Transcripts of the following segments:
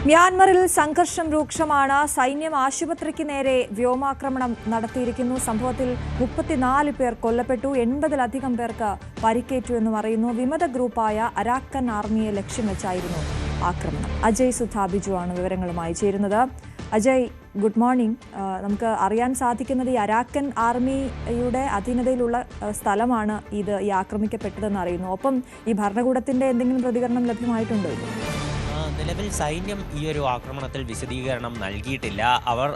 മ്യാൻമറിൽ സംഘർഷം രൂക്ഷമാണ്. സൈന്യം ആശുപത്രിക്ക് നേരെ വ്യോമാക്രമണം നടത്തിയിരിക്കുന്നു. സംഭവത്തിൽ 34 പേർ കൊല്ലപ്പെട്ടു, 80-ലധികം പേർക്ക് പരിക്കേറ്റു എന്നും അറിയുന്നു. വിമത ഗ്രൂപ്പായ അരാക്കൻ ആർമിയെ ലക്ഷ്യം വെച്ചായിരുന്നു ആക്രമണം. അജയ് സുധ ബിജുവാണ് വിവരങ്ങളുമായി ചേരുന്നത്. Ajay, good morning. നമുക്ക് അറിയാൻ സാധിക്കുന്നത് ഈ അരാക്കൻ ആർമിയുടെ അധീനതയിലുള്ള സ്ഥലമാണ് ഈ ആക്രമിക്കപ്പെട്ടതെന്ന് അറിയുന്നു. ഒപ്പം ഈ ഭരണകൂടത്തിന്റെ എന്തെങ്കിലും പ്രതികരണം ലഭ്യമായിട്ടുണ്ടോ? നിലവിൽ സൈന്യം ഈ ഒരു ആക്രമണത്തിൽ വിശദീകരണം നൽകിയിട്ടില്ല. അവർ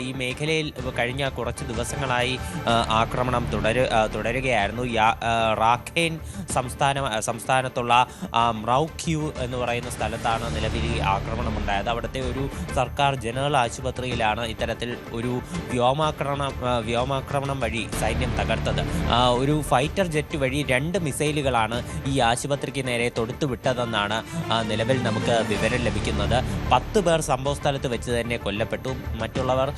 ഈ മേഖലയിൽ കഴിഞ്ഞ കുറച്ച് ദിവസങ്ങളായി ആക്രമണം തുടരുകയായിരുന്നു. റാഖൈൻ സംസ്ഥാനത്തുള്ള മ്രൗക്യു എന്ന് പറയുന്ന സ്ഥലത്താണ് നിലവിൽ ഈ ആക്രമണം ഉണ്ടായത്. അവിടുത്തെ ഒരു സർക്കാർ ജനറൽ ആശുപത്രിയിലാണ് ഇത്തരത്തിൽ ഒരു വ്യോമാക്രമണം വഴി സൈന്യം തകർത്തത്. ഒരു ഫൈറ്റർ ജെറ്റ് വഴി 2 മിസൈലുകളാണ് ഈ ആശുപത്രിക്ക് നേരെ തൊടുത്തുവിട്ടതെന്നാണ് നിലവിൽ നമുക്ക് വിവരം ലഭിക്കുന്നത്. 10 പേർ സംഭവ സ്ഥലത്ത് വെച്ച് തന്നെ കൊല്ലപ്പെട്ടു. മറ്റുള്ളവർ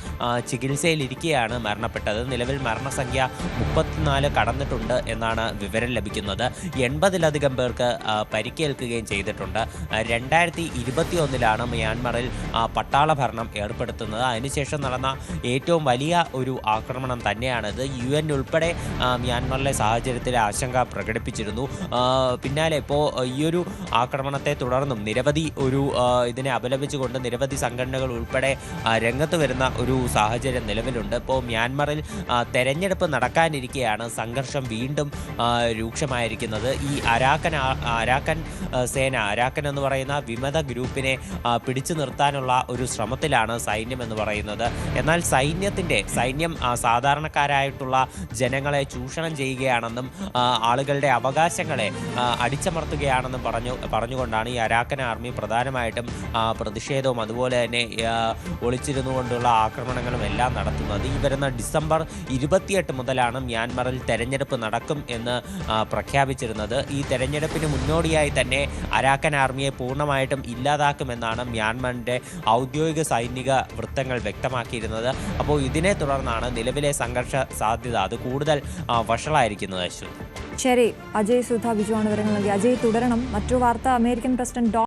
ചികിത്സയിലിരിക്കെയാണ് മരണപ്പെട്ടത്. നിലവിൽ മരണസംഖ്യ 34 കടന്നിട്ടുണ്ട് എന്നാണ് വിവരം ലഭിക്കുന്നത്. 80-ലധികം പേർക്ക് പരിക്കേൽക്കുകയും ചെയ്തിട്ടുണ്ട്. 2021 മ്യാൻമറിൽ പട്ടാള ഭരണം ഏർപ്പെടുത്തുന്നത്. അതിനുശേഷം നടന്ന ഏറ്റവും വലിയ ഒരു ആക്രമണം തന്നെയാണിത്. UN ഉൾപ്പെടെ മ്യാൻമറിലെ സാഹചര്യത്തിൽ ആശങ്ക പ്രകടിപ്പിച്ചിരുന്നു. പിന്നാലെ ഇപ്പോൾ ഈ ഒരു ആക്രമണത്തെ തുടർന്നും നിരവധി ഇതിനെ അപലപിച്ചുകൊണ്ട് നിരവധി സംഘടനകൾ ഉൾപ്പെടെ രംഗത്ത് വരുന്ന ഒരു സാഹചര്യം നിലവിലുണ്ട്. ഇപ്പോൾ മ്യാൻമറിൽ തെരഞ്ഞെടുപ്പ് നടക്കാനിരിക്കെയാണ് സംഘർഷം വീണ്ടും രൂക്ഷമായിരിക്കുന്നത്. ഈ അരാക്കൻ സേന, അരാക്കൻ എന്ന് പറയുന്ന വിമത ഗ്രൂപ്പിനെ പിടിച്ചു നിർത്താനുള്ള ഒരു ശ്രമത്തിലാണ് സൈന്യം എന്ന് പറയുന്നത്. എന്നാൽ സൈന്യം സാധാരണക്കാരായിട്ടുള്ള ജനങ്ങളെ ചൂഷണം ചെയ്യുകയാണെന്നും ആളുകളുടെ അവകാശങ്ങളെ അടിച്ചമർത്തുകയാണെന്നും പറഞ്ഞുകൊണ്ടാണ് ഈ അരാക്കൻ ആർമി പ്രധാനമായിട്ടും പ്രതിഷേധവും അതുപോലെ തന്നെ ഒളിച്ചിരുന്നുകൊണ്ടുള്ള ആക്രമണങ്ങളും എല്ലാം നടത്തുന്നത്. ഈ വരുന്ന ഡിസംബർ 28 മുതലാണ് മ്യാൻമറിൽ തെരഞ്ഞെടുപ്പ് നടക്കും എന്ന് പ്രഖ്യാപിച്ചിരുന്നത്. ഈ തെരഞ്ഞെടുപ്പിന് മുന്നോടിയായി തന്നെ അരാക്കൻ ആർമിയെ പൂർണ്ണമായിട്ടും ഇല്ലാതാക്കുമെന്നാണ് മ്യാൻമറിൻ്റെ ഔദ്യോഗിക സൈനിക വൃത്തങ്ങൾ വ്യക്തമാക്കിയിരുന്നത്. അപ്പോൾ ഇതിനെ തുടർന്നാണ് നിലവിലെ സംഘർഷ സാധ്യത അത് കൂടുതൽ വഷളായിരിക്കുന്നത്. ശരി, അജയ് സുധ ബിജുവാണ് വിവരങ്ങൾ നൽകി. അജയ്, തുടരണം. മറ്റൊരു വാർത്ത, അമേരിക്കൻ പ്രസിഡന്റ്